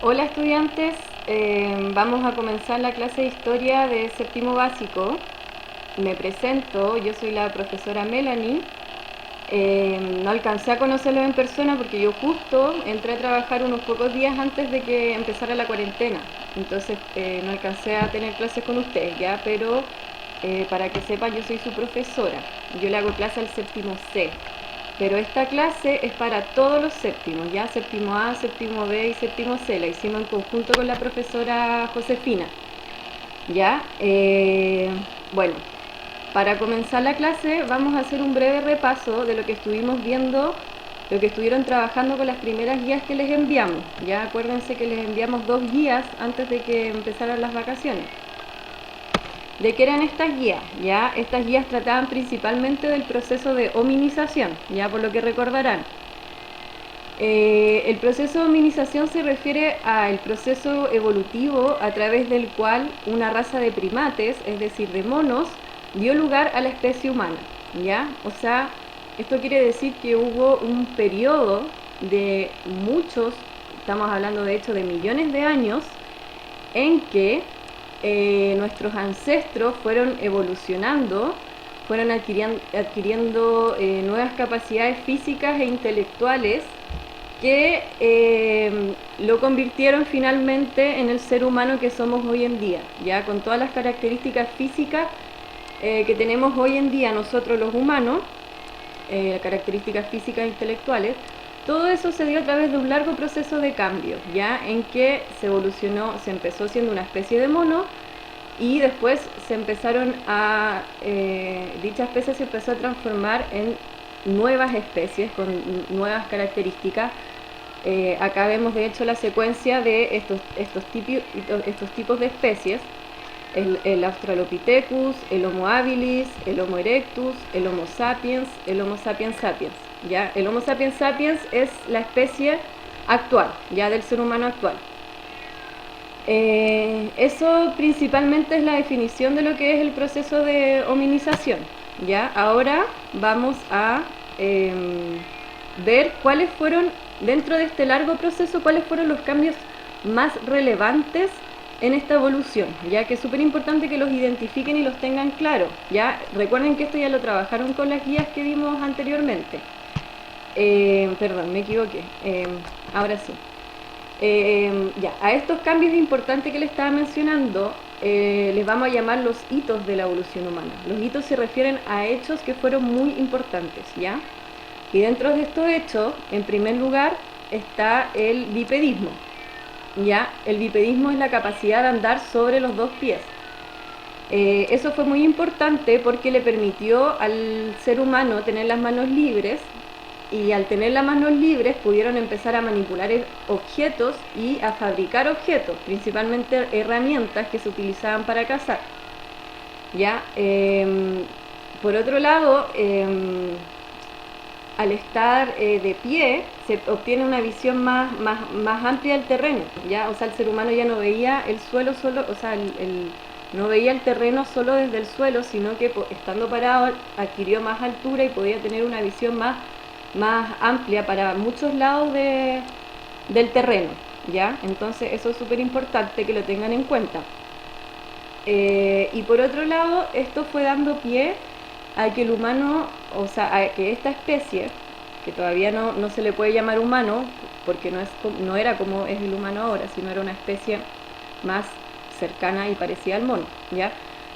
Hola estudiantes, vamos a comenzar la clase de historia de séptimo básico. Me presento, yo soy la profesora Melanie. No alcancé a conocerlos en persona porque yo justo entré a trabajar unos pocos días antes de que empezara la cuarentena. Entonces no alcancé a tener clases con ustedes ya, pero para que sepan, yo soy su profesora. Yo le hago clase al séptimo C. Pero esta clase es para todos los séptimos, ya séptimo A, séptimo B y séptimo C. La hicimos en conjunto con la profesora Josefina. Ya, bueno, para comenzar la clase vamos a hacer un breve repaso de lo que estuvimos viendo, lo que estuvieron trabajando con las primeras guías que les enviamos. Ya acuérdense que les enviamos 2 guías antes de que empezaran las vacaciones. ¿De qué eran estas guías? Ya, estas guías trataban principalmente del proceso de hominización, ya por lo que recordarán. El proceso de hominización se refiere al proceso evolutivo a través del cual una raza de primates, es decir, de monos, dio lugar a la especie humana, ¿ya? O sea, esto quiere decir que hubo un periodo de muchos, estamos hablando de hecho de millones de años, en que nuestros ancestros fueron evolucionando, fueron adquiriendo nuevas capacidades físicas e intelectuales que lo convirtieron finalmente en el ser humano que somos hoy en día, ya con todas las características físicas que tenemos hoy en día nosotros los humanos, características físicas e intelectuales. Todo eso se dio a través de un largo proceso de cambio, ya en que se evolucionó, se empezó siendo una especie de mono y después se empezaron a, dicha especie se empezó a transformar en nuevas especies con nuevas características. Acá vemos de hecho la secuencia de estos tipos de especies. El Australopithecus, el Homo habilis, el Homo erectus, el Homo sapiens, el Homo sapiens sapiens. ¿Ya? El Homo sapiens sapiens es la especie actual, ya del ser humano actual. Eso principalmente es la definición de lo que es el proceso de hominización. ¿Ya? Ahora vamos a ver cuáles fueron, dentro de este largo proceso, cuáles fueron los cambios más relevantes en esta evolución, ya que es súper importante que los identifiquen y los tengan claros. Ya recuerden que esto ya lo trabajaron con las guías que vimos anteriormente. Perdón, me equivoqué. Ahora sí. Ya, a estos cambios importantes que les estaba mencionando, les vamos a llamar los hitos de la evolución humana. Los hitos se refieren a hechos que fueron muy importantes, ¿ya? Y dentro de estos hechos, en primer lugar, está el bipedismo. ¿Ya? El bipedismo es la capacidad de andar sobre los dos pies. Eso fue muy importante porque le permitió al ser humano tener las manos libres, y al tener las manos libres pudieron empezar a manipular objetos y a fabricar objetos, principalmente herramientas que se utilizaban para cazar. ¿Ya? Por otro lado, al estar de pie se obtiene una visión más amplia del terreno, ¿ya? O sea, el ser humano ya no veía el suelo solo, o sea, no veía el terreno solo desde el suelo, sino que estando parado adquirió más altura y podía tener una visión más amplia para muchos lados del terreno, ¿ya? Entonces eso es súper importante que lo tengan en cuenta. Y por otro lado, esto fue dando pie a que el humano, o sea, a que esta especie, que todavía no se le puede llamar humano, porque no era como es el humano ahora, sino era una especie más cercana y parecida al mono, ¿ya?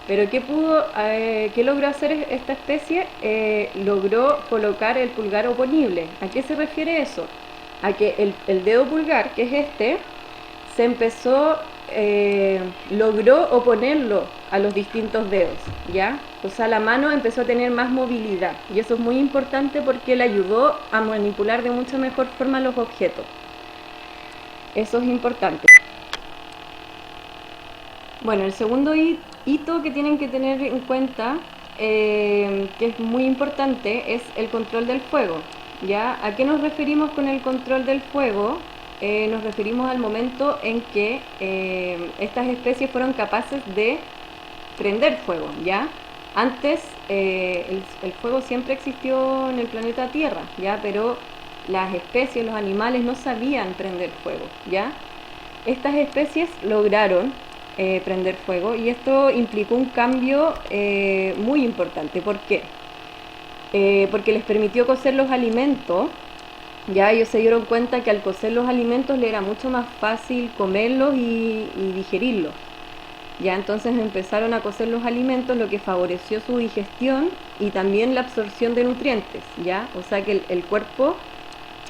Pero ¿qué logró hacer esta especie? Logró colocar el pulgar oponible. ¿A qué se refiere eso? A que el dedo pulgar, que es este, logró oponerlo a los distintos dedos, ¿ya? O sea, la mano empezó a tener más movilidad y eso es muy importante porque le ayudó a manipular de mucha mejor forma los objetos. Eso es importante. Bueno, el segundo hito que tienen que tener en cuenta, que es muy importante, es el control del fuego. ¿Ya? ¿A qué nos referimos con el control del fuego? Nos referimos al momento en que estas especies fueron capaces de prender fuego, ¿ya? Antes el fuego siempre existió en el planeta Tierra, ¿ya? Pero las especies, los animales no sabían prender fuego, ¿ya? estas especies lograron prender fuego, y esto implicó un cambio muy importante. ¿Por qué? Porque les permitió cocer los alimentos. Ya ellos se dieron cuenta que al cocer los alimentos le era mucho más fácil comerlos y digerirlos. Ya entonces empezaron a cocer los alimentos, lo que favoreció su digestión y también la absorción de nutrientes, ¿ya? O sea que el cuerpo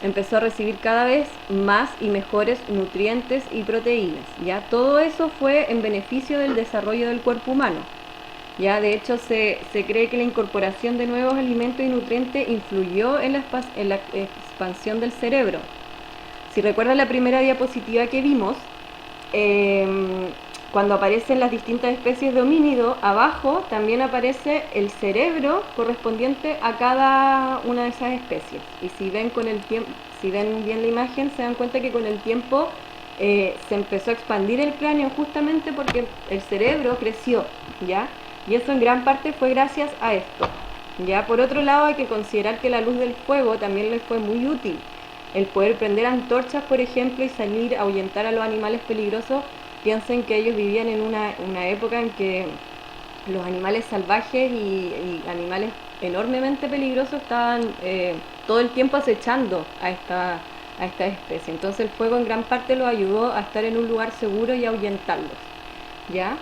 empezó a recibir cada vez más y mejores nutrientes y proteínas, ¿ya? Todo eso fue en beneficio del desarrollo del cuerpo humano. Ya, de hecho, se cree que la incorporación de nuevos alimentos y nutrientes influyó en la expansión del cerebro. Si recuerdan la primera diapositiva que vimos, cuando aparecen las distintas especies de homínido, abajo también aparece el cerebro correspondiente a cada una de esas especies. Y si ven bien la imagen, se dan cuenta que con el tiempo se empezó a expandir el cráneo justamente porque el cerebro creció, ¿ya? Y eso en gran parte fue gracias a esto. Ya, por otro lado, hay que considerar que la luz del fuego también les fue muy útil. El poder prender antorchas, por ejemplo, y salir a ahuyentar a los animales peligrosos. Piensen que ellos vivían en una época en que los animales salvajes y animales enormemente peligrosos estaban todo el tiempo acechando a esta especie. Entonces el fuego en gran parte los ayudó a estar en un lugar seguro y a ahuyentarlos, ¿ya?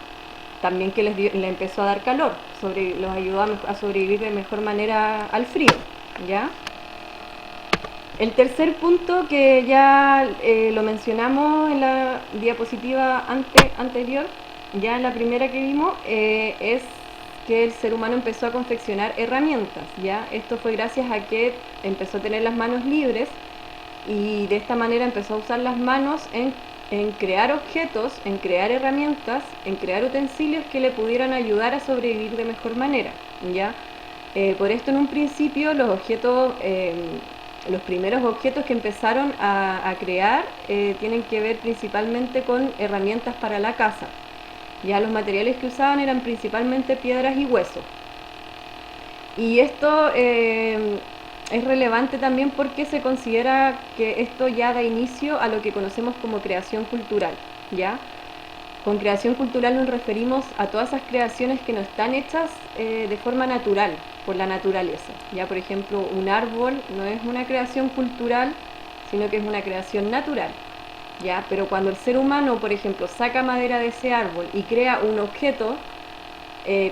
También que les empezó a dar calor, los ayudó a sobrevivir de mejor manera al frío, ¿ya? El tercer punto, que ya lo mencionamos en la diapositiva anterior, ya en la primera que vimos, es que el ser humano empezó a confeccionar herramientas, ¿ya? Esto fue gracias a que empezó a tener las manos libres, y de esta manera empezó a usar las manos en crear objetos, en crear herramientas, en crear utensilios que le pudieran ayudar a sobrevivir de mejor manera, ¿ya? Por esto, en un principio, los primeros objetos que empezaron a crear tienen que ver principalmente con herramientas para la caza. Ya los materiales que usaban eran principalmente piedras y huesos. Y esto es relevante también porque se considera que esto ya da inicio a lo que conocemos como creación cultural, ¿ya? Con creación cultural nos referimos a todas esas creaciones que no están hechas de forma natural, por la naturaleza. Ya, por ejemplo, un árbol no es una creación cultural, sino que es una creación natural. Ya, pero cuando el ser humano, por ejemplo, saca madera de ese árbol y crea un objeto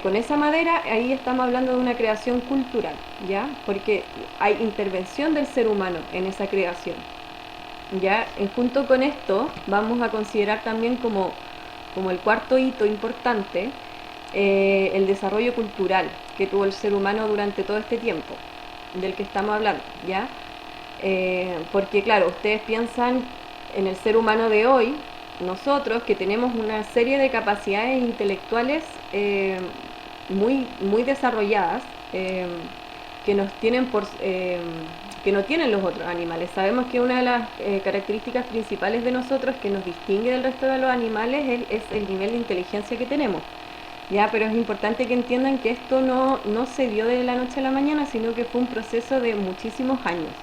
con esa madera, ahí estamos hablando de una creación cultural, ¿ya? Porque hay intervención del ser humano en esa creación. Ya, junto con esto, vamos a considerar también como el cuarto hito importante, el desarrollo cultural que tuvo el ser humano durante todo este tiempo del que estamos hablando, ¿ya? Porque claro, ustedes piensan en el ser humano de hoy, nosotros que tenemos una serie de capacidades intelectuales muy desarrolladas, que nos tienen que no tienen los otros animales. Sabemos que una de las características principales de nosotros que nos distingue del resto de los animales es el nivel de inteligencia que tenemos. Ya, pero es importante que entiendan que esto no se dio de la noche a la mañana, sino que fue un proceso de muchísimos años.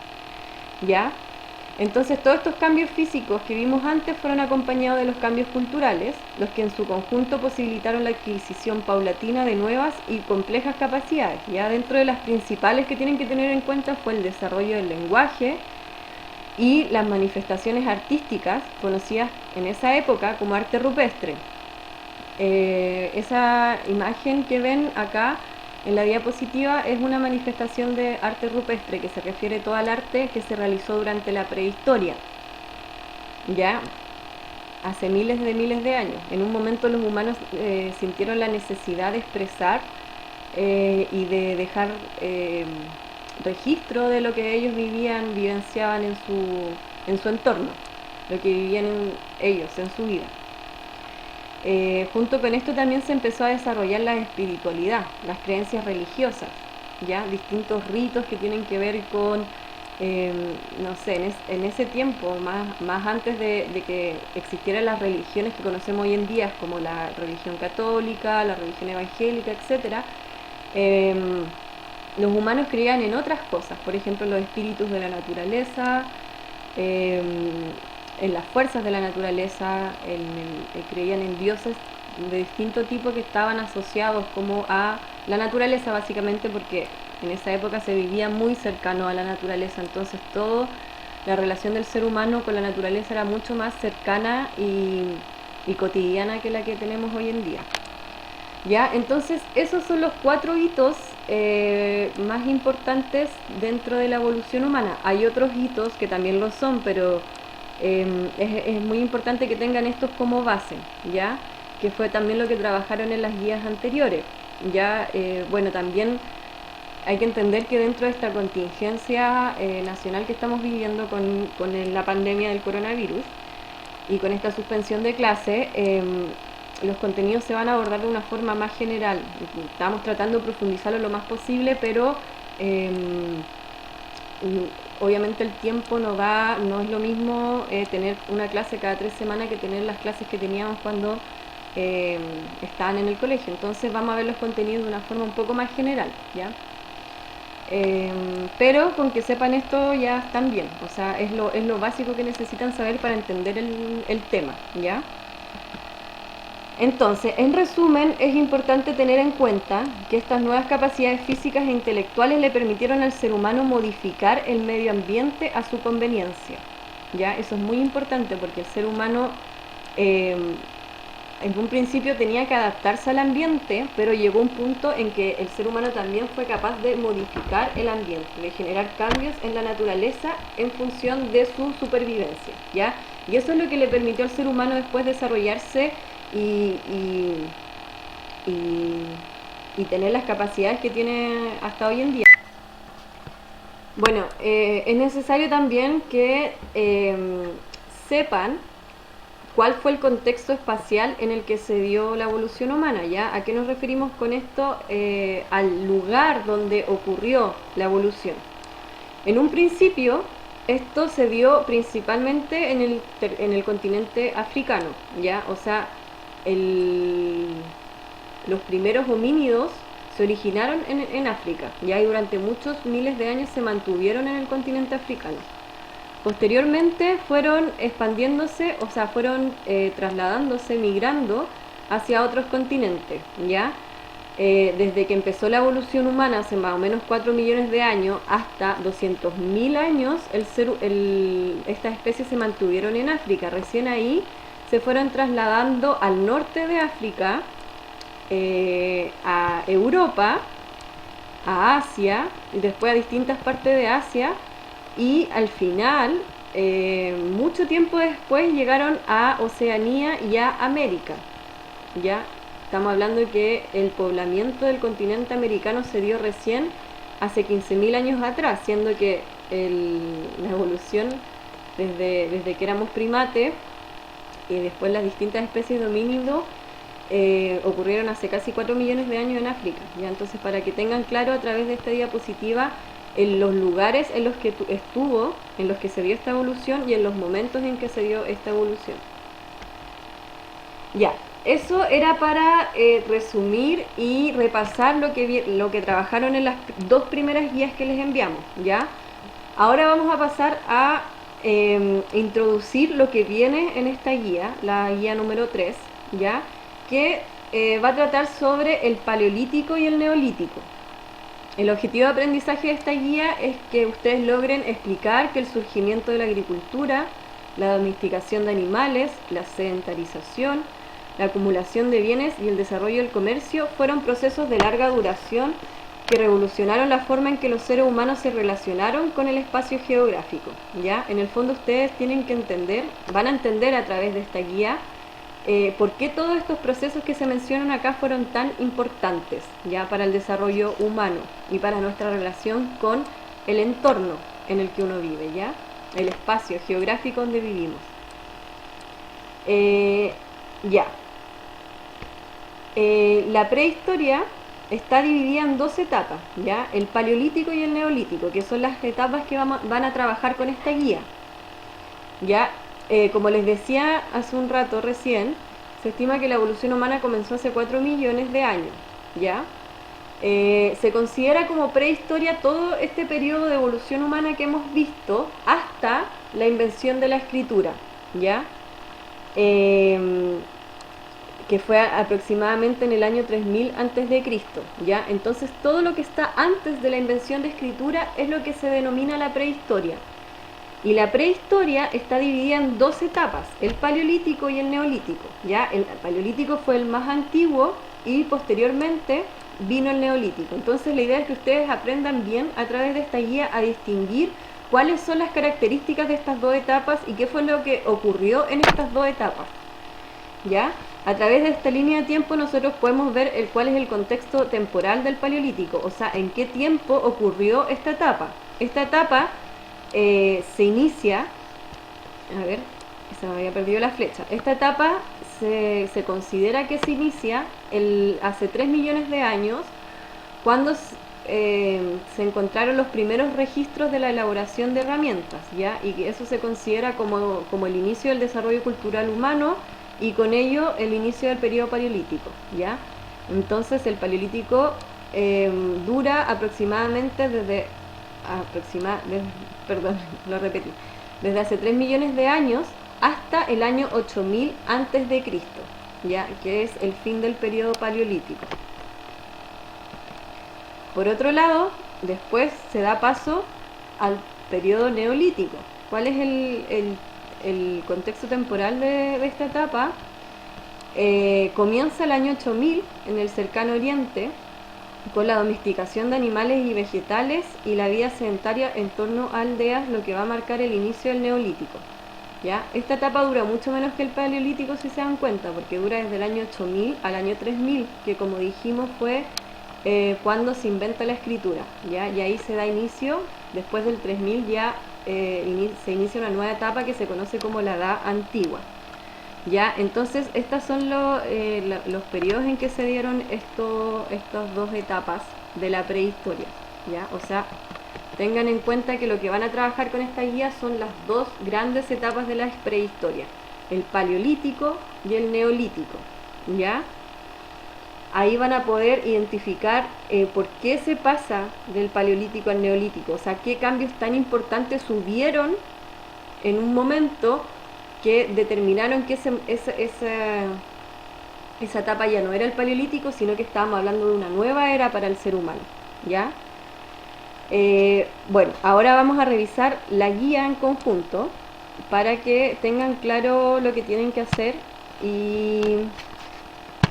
¿Ya? Entonces todos estos cambios físicos que vimos antes fueron acompañados de los cambios culturales, los que en su conjunto posibilitaron la adquisición paulatina de nuevas y complejas capacidades. Ya dentro de las principales que tienen que tener en cuenta fue el desarrollo del lenguaje y las manifestaciones artísticas conocidas en esa época como arte rupestre. Esa imagen que ven acá en la diapositiva es una manifestación de arte rupestre, que se refiere a todo el arte que se realizó durante la prehistoria, ya hace miles de años. En un momento los humanos sintieron la necesidad de expresar y de dejar registro de lo que ellos vivenciaban en su entorno, lo que vivían ellos en su vida. Junto con esto también se empezó a desarrollar la espiritualidad, las creencias religiosas, ya distintos ritos que tienen que ver con, no sé, en ese tiempo, más antes de que existieran las religiones que conocemos hoy en día, como la religión católica, la religión evangélica, etcétera, los humanos creían en otras cosas, por ejemplo, los espíritus de la naturaleza, en las fuerzas de la naturaleza, creían en dioses de distinto tipo que estaban asociados como a la naturaleza, básicamente porque en esa época se vivía muy cercano a la naturaleza, entonces todo la relación del ser humano con la naturaleza era mucho más cercana y cotidiana que la que tenemos hoy en día. ¿Ya? Entonces esos son los 4 hitos más importantes dentro de la evolución humana. Hay otros hitos que también lo son, pero es muy importante que tengan estos como base, ¿ya? Que fue también lo que trabajaron en las guías anteriores. Ya, bueno, también hay que entender que dentro de esta contingencia nacional que estamos viviendo con la pandemia del coronavirus y con esta suspensión de clase, los contenidos se van a abordar de una forma más general. Estamos tratando de profundizarlo lo más posible, pero obviamente el tiempo no es lo mismo tener una clase cada 3 semanas que tener las clases que teníamos cuando estaban en el colegio. Entonces vamos a ver los contenidos de una forma un poco más general, ¿ya? Pero con que sepan esto ya están bien, o sea, es lo básico que necesitan saber para entender el tema, ¿ya? Entonces, en resumen, es importante tener en cuenta que estas nuevas capacidades físicas e intelectuales le permitieron al ser humano modificar el medio ambiente a su conveniencia, ¿ya? Eso es muy importante porque el ser humano en un principio tenía que adaptarse al ambiente, pero llegó un punto en que el ser humano también fue capaz de modificar el ambiente, de generar cambios en la naturaleza en función de su supervivencia, ¿ya? Y eso es lo que le permitió al ser humano después desarrollarse y tener las capacidades que tiene hasta hoy en día. Bueno, es necesario también que sepan cuál fue el contexto espacial en el que se dio la evolución humana, ¿ya? ¿A qué nos referimos con esto? Al lugar donde ocurrió la evolución. En un principio, esto se dio principalmente en el continente africano, ¿ya? O sea, los primeros homínidos se originaron en África, ¿ya? Y durante muchos miles de años se mantuvieron en el continente africano. Posteriormente fueron expandiéndose, o sea, fueron trasladándose, migrando hacia otros continentes, ¿ya? Desde que empezó la evolución humana hace más o menos 4 millones de años hasta 200.000 años, estas especies se mantuvieron en África. Recién ahí se fueron trasladando al norte de África, a Europa, a Asia y después a distintas partes de Asia. Y al final, mucho tiempo después, llegaron a Oceanía y a América. ¿Ya? Estamos hablando de que el poblamiento del continente americano se dio recién hace 15.000 años atrás, siendo que la evolución desde que éramos primates y después las distintas especies de homínidos ocurrieron hace casi 4 millones de años en África. ¿Ya? Entonces, para que tengan claro a través de esta diapositiva en los lugares en los que estuvo, en los que se dio esta evolución y en los momentos en que se dio esta evolución. Ya, eso era para resumir y repasar lo que trabajaron en las 2 primeras guías que les enviamos, ¿ya? Ahora vamos a pasar a introducir lo que viene en esta guía, la guía número 3, ¿ya? Que va a tratar sobre el paleolítico y el neolítico. El objetivo de aprendizaje de esta guía es que ustedes logren explicar que el surgimiento de la agricultura, la domesticación de animales, la sedentarización, la acumulación de bienes y el desarrollo del comercio fueron procesos de larga duración que revolucionaron la forma en que los seres humanos se relacionaron con el espacio geográfico, ¿ya? En el fondo ustedes tienen que entender, van a entender a través de esta guía por qué todos estos procesos que se mencionan acá fueron tan importantes, ¿ya? Para el desarrollo humano y para nuestra relación con el entorno en el que uno vive, ¿ya? El espacio geográfico donde vivimos. Ya. La prehistoria está dividida en 2 etapas, ¿ya? El paleolítico y el neolítico, que son las etapas que van a trabajar con esta guía, ¿ya? Como les decía hace un rato recién, se estima que la evolución humana comenzó hace 4 millones de años, ¿ya? Se considera como prehistoria todo este periodo de evolución humana que hemos visto hasta la invención de la escritura, ¿ya? Que fue aproximadamente en el año 3000 antes de Cristo, ¿ya? Entonces todo lo que está antes de la invención de escritura es lo que se denomina la prehistoria. Y la prehistoria está dividida en dos etapas, el paleolítico y el neolítico, ¿ya? El paleolítico fue el más antiguo y posteriormente vino el neolítico. Entonces la idea es que ustedes aprendan bien a través de esta guía a distinguir cuáles son las características de estas dos etapas y qué fue lo que ocurrió en estas dos etapas, ¿ya? A través de esta línea de tiempo nosotros podemos ver cuál es el contexto temporal del paleolítico, o sea, en qué tiempo ocurrió esta etapa. Esta etapa se inicia, a ver, se me había perdido la flecha. Esta etapa se considera que se inicia hace 3 millones de años, cuando se encontraron los primeros registros de la elaboración de herramientas, ¿ya? Y que eso se considera como el inicio del desarrollo cultural humano y con ello el inicio del periodo paleolítico, ¿ya? Entonces el paleolítico dura aproximadamente desde hace 3 millones de años hasta el año 8000 antes de Cristo, ¿ya? Que es el fin del periodo paleolítico. Por otro lado, después se da paso al periodo neolítico. ¿Cuál es el contexto temporal de esta etapa? Comienza el año 8000 en el cercano oriente con la domesticación de animales y vegetales y la vida sedentaria en torno a aldeas, lo que va a marcar el inicio del neolítico, ¿ya? Esta etapa dura mucho menos que el paleolítico, si se dan cuenta, porque dura desde el año 8000 al año 3000, que como dijimos fue cuando se inventa la escritura, ¿ya? Y ahí se da inicio, después del 3000 ya se inicia una nueva etapa que se conoce como la Edad Antigua, ¿ya? Entonces estos son los periodos en que se dieron estas dos etapas de la prehistoria, ¿ya? O sea, tengan en cuenta que lo que van a trabajar con esta guía son las dos grandes etapas de la prehistoria, el paleolítico y el neolítico, ¿ya? Ahí van a poder identificar por qué se pasa del paleolítico al neolítico, o sea, qué cambios tan importantes hubieron en un momento que determinaron que esa etapa ya no era el paleolítico, sino que estábamos hablando de una nueva era para el ser humano, ¿ya? Bueno, ahora vamos a revisar la guía en conjunto para que tengan claro lo que tienen que hacer, y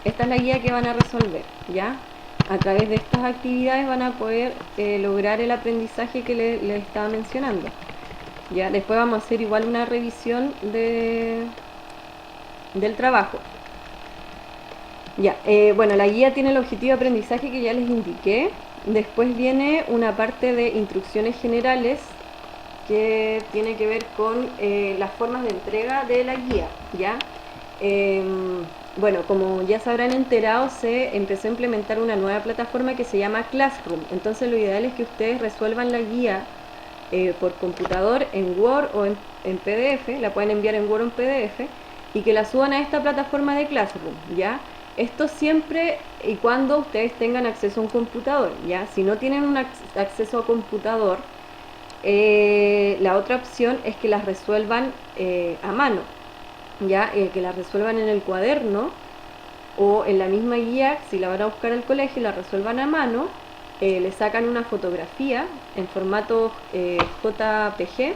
esta es la guía que van a resolver, ¿ya? A través de estas actividades van a poder lograr el aprendizaje que les estaba mencionando. Ya, después vamos a hacer igual una revisión del trabajo. Ya, bueno, la guía tiene el objetivo de aprendizaje que ya les indiqué. Después viene una parte de instrucciones generales que tiene que ver con las formas de entrega de la guía, ¿ya? Bueno, como ya se habrán enterado, se empezó a implementar una nueva plataforma que se llama Classroom. Entonces lo ideal es que ustedes resuelvan la guía por computador en Word o en PDF, la pueden enviar en Word o en PDF, y que la suban a esta plataforma de Classroom, ¿ya? Esto siempre y cuando ustedes tengan acceso a un computador, ¿ya? Si no tienen un acceso a computador, la otra opción es que las resuelvan a mano, ¿ya? Que las resuelvan en el cuaderno o en la misma guía, si la van a buscar al colegio, la resuelvan a mano. Le sacan una fotografía en formato JPG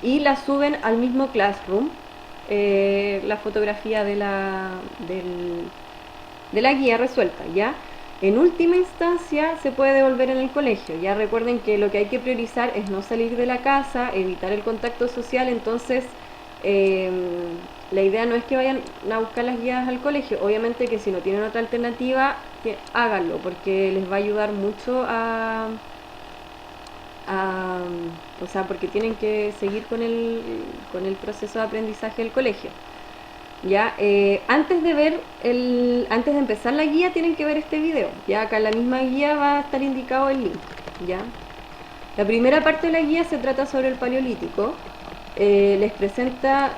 y la suben al mismo Classroom, la fotografía de la guía resuelta, ¿ya? En última instancia se puede devolver en el colegio. Ya recuerden que lo que hay que priorizar es no salir de la casa, evitar el contacto social. Entonces la idea no es que vayan a buscar las guías al colegio. Obviamente que si no tienen otra alternativa, háganlo, porque les va a ayudar mucho o sea, porque tienen que seguir con el proceso de aprendizaje del colegio. Ya, antes de empezar la guía tienen que ver este video. Ya acá en la misma guía va a estar indicado el link. Ya, la primera parte de la guía se trata sobre el paleolítico. Les presenta,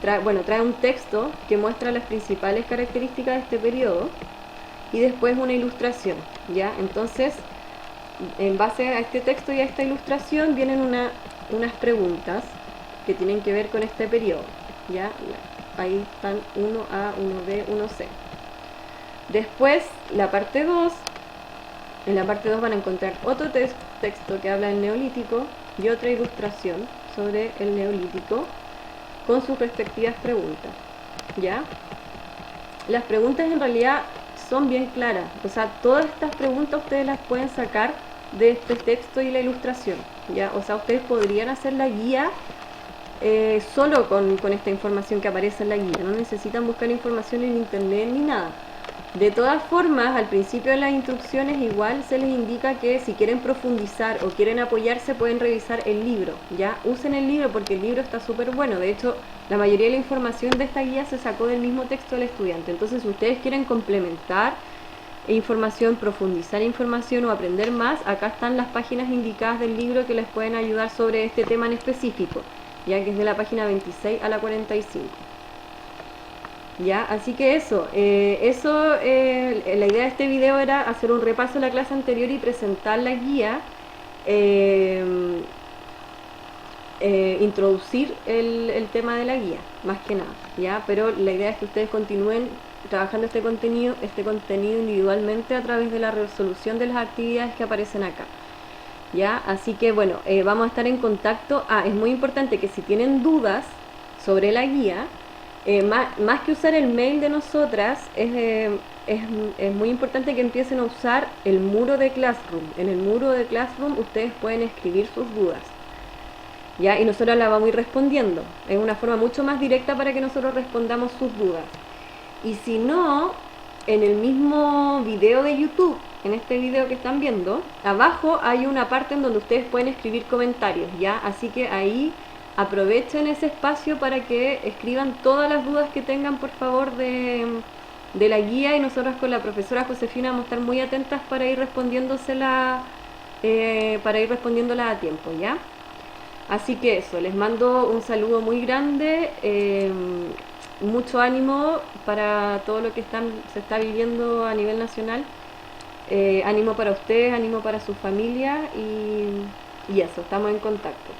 trae un texto que muestra las principales características de este periodo y después una ilustración, ¿ya? Entonces, en base a este texto y a esta ilustración vienen unas preguntas que tienen que ver con este periodo. ¿Ya? Ahí están 1A, 1B, 1C. Después, la parte 2. En la parte 2 van a encontrar otro texto que habla del neolítico y otra ilustración sobre el neolítico con sus respectivas preguntas. ¿Ya? Las preguntas en realidad son bien claras, o sea, todas estas preguntas ustedes las pueden sacar de este texto y la ilustración, ¿ya? O sea, ustedes podrían hacer la guía solo con esta información que aparece en la guía, no necesitan buscar información en internet ni nada. De todas formas, al principio de las instrucciones igual se les indica que si quieren profundizar o quieren apoyarse pueden revisar el libro, ¿ya? Usen el libro porque el libro está súper bueno. De hecho, la mayoría de la información de esta guía se sacó del mismo texto del estudiante. Entonces, si ustedes quieren complementar información, profundizar información o aprender más, acá están las páginas indicadas del libro que les pueden ayudar sobre este tema en específico, ya que es de la página 26 a la 45. ¿Ya? Así que la idea de este video era hacer un repaso de la clase anterior y presentar la guía, introducir el tema de la guía, más que nada, ¿ya? Pero la idea es que ustedes continúen trabajando este contenido individualmente a través de la resolución de las actividades que aparecen acá, ¿ya? Así que bueno, vamos a estar en contacto. Es muy importante que si tienen dudas sobre la guía, más que usar el mail de nosotras, es muy importante que empiecen a usar el muro de Classroom. En el muro de Classroom ustedes pueden escribir sus dudas, ¿ya? Y nosotros las vamos a ir respondiendo. Es una forma mucho más directa para que nosotros respondamos sus dudas. Y si no, en el mismo video de YouTube, en este video que están viendo, abajo hay una parte en donde ustedes pueden escribir comentarios, ¿ya? Así que ahí aprovechen ese espacio para que escriban todas las dudas que tengan, por favor, de la guía, y nosotros con la profesora Josefina vamos a estar muy atentas para ir respondiéndolas a tiempo, ¿ya? Así que eso, les mando un saludo muy grande, mucho ánimo para todo lo que se está viviendo a nivel nacional, ánimo para ustedes, ánimo para su familia y eso, estamos en contacto.